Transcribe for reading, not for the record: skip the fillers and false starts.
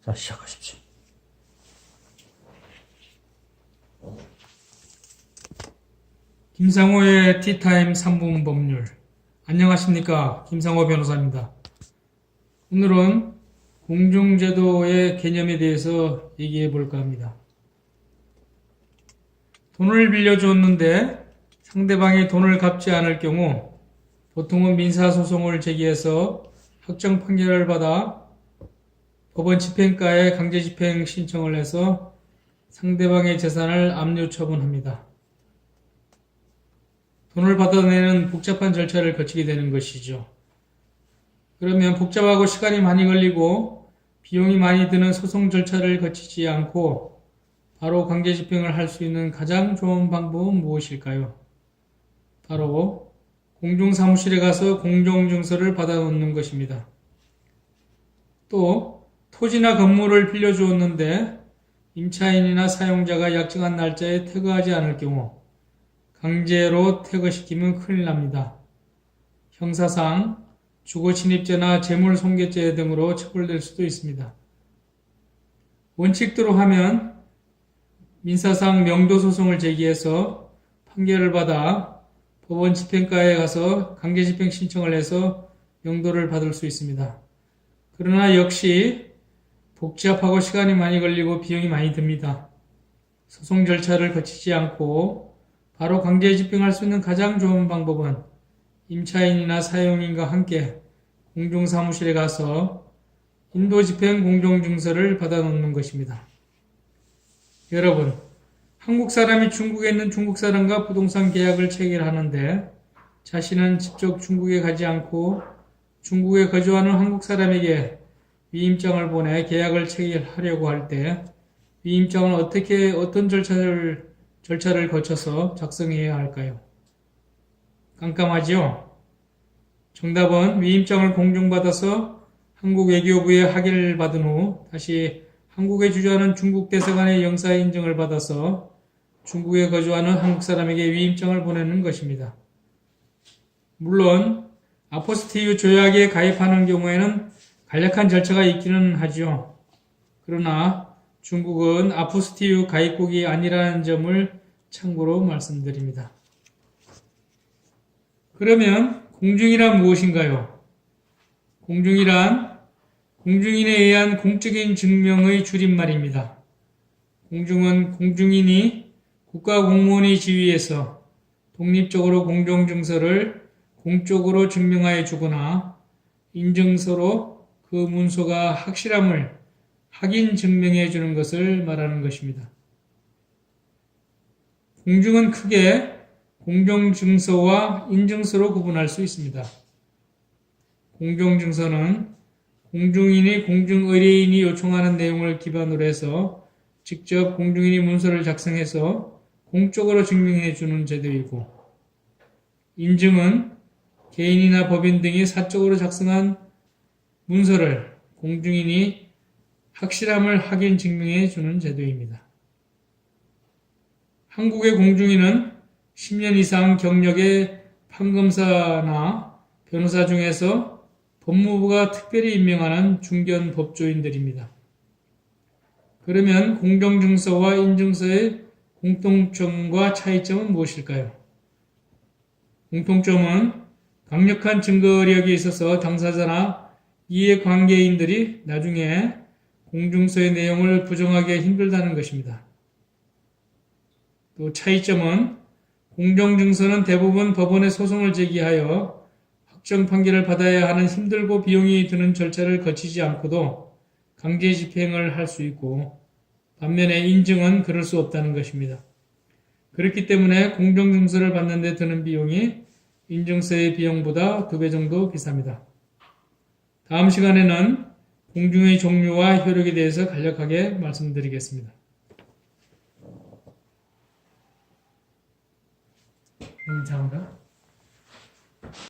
자, 시작하십시오. 김상호의 티타임 3분 법률. 안녕하십니까, 김상호 변호사입니다. 오늘은 공중제도의 개념에 대해서 얘기해 볼까 합니다. 돈을 빌려줬는데 상대방이 돈을 갚지 않을 경우 보통은 민사소송을 제기해서 확정 판결을 받아 법원 집행가에 강제집행 신청을 해서 상대방의 재산을 압류 처분합니다. 돈을 받아내는 복잡한 절차를 거치게 되는 것이죠. 그러면 복잡하고 시간이 많이 걸리고 비용이 많이 드는 소송 절차를 거치지 않고 바로 강제집행을 할 수 있는 가장 좋은 방법은 무엇일까요? 바로 공중사무실에 가서 공정증서를 받아놓는 것입니다. 또 토지나 건물을 빌려주었는데 임차인이나 사용자가 약정한 날짜에 퇴거하지 않을 경우 강제로 퇴거시키면 큰일 납니다. 형사상 주거침입죄나 재물손괴죄 등으로 처벌될 수도 있습니다. 원칙대로 하면 민사상 명도소송을 제기해서 판결을 받아 법원 집행가에 가서 강제집행 신청을 해서 명도를 받을 수 있습니다. 그러나 역시 복잡하고 시간이 많이 걸리고 비용이 많이 듭니다. 소송 절차를 거치지 않고 바로 강제집행할 수 있는 가장 좋은 방법은 임차인이나 사용인과 함께 공중사무실에 가서 인도집행 공정증서를 받아놓는 것입니다. 여러분, 한국 사람이 중국에 있는 중국 사람과 부동산 계약을 체결하는데 자신은 직접 중국에 가지 않고 중국에 거주하는 한국 사람에게 위임장을 보내 계약을 체결하려고 할 때 위임장은 어떤 절차를 거쳐서 작성해야 할까요? 깜깜하지요? 정답은 위임장을 공증받아서 한국 외교부에 확인을 받은 후 다시 한국에 주저하는 중국 대사관의 영사 인증을 받아서 중국에 거주하는 한국 사람에게 위임장을 보내는 것입니다. 물론 아포스티유 조약에 가입하는 경우에는 간략한 절차가 있기는 하죠. 그러나 중국은 아포스티유 가입국이 아니라는 점을 참고로 말씀드립니다. 그러면 공증이란 무엇인가요? 공증이란 공증인에 의한 공적인 증명의 줄임말입니다. 공증은 공증인이 국가공무원의 지위에서 독립적으로 공정증서를 공적으로 증명하여 주거나 인증서로 그 문서가 확실함을 확인 증명해 주는 것을 말하는 것입니다. 공증은 크게 공정증서와 인증서로 구분할 수 있습니다. 공정증서는 공증인이 공증의뢰인이 요청하는 내용을 기반으로 해서 직접 공증인이 문서를 작성해서 공적으로 증명해 주는 제도이고, 인증은 개인이나 법인 등이 사적으로 작성한 문서를 공증인이 확실함을 확인 증명해 주는 제도입니다. 한국의 공증인은 10년 이상 경력의 판검사나 변호사 중에서 법무부가 특별히 임명하는 중견 법조인들입니다. 그러면 공정증서와 인증서의 공통점과 차이점은 무엇일까요? 공통점은 강력한 증거력이 있어서 당사자나 이해관계인들이 나중에 공증서의 내용을 부정하기 힘들다는 것입니다. 또 차이점은 공정증서는 대부분 법원에 소송을 제기하여 확정 판결을 받아야 하는 힘들고 비용이 드는 절차를 거치지 않고도 강제 집행을 할 수 있고, 반면에 인증은 그럴 수 없다는 것입니다. 그렇기 때문에 공정증서를 받는 데 드는 비용이 인증서의 비용보다 2배 정도 비쌉니다. 다음 시간에는 공증의 종류와 효력에 대해서 간략하게 말씀드리겠습니다. 감사합니다.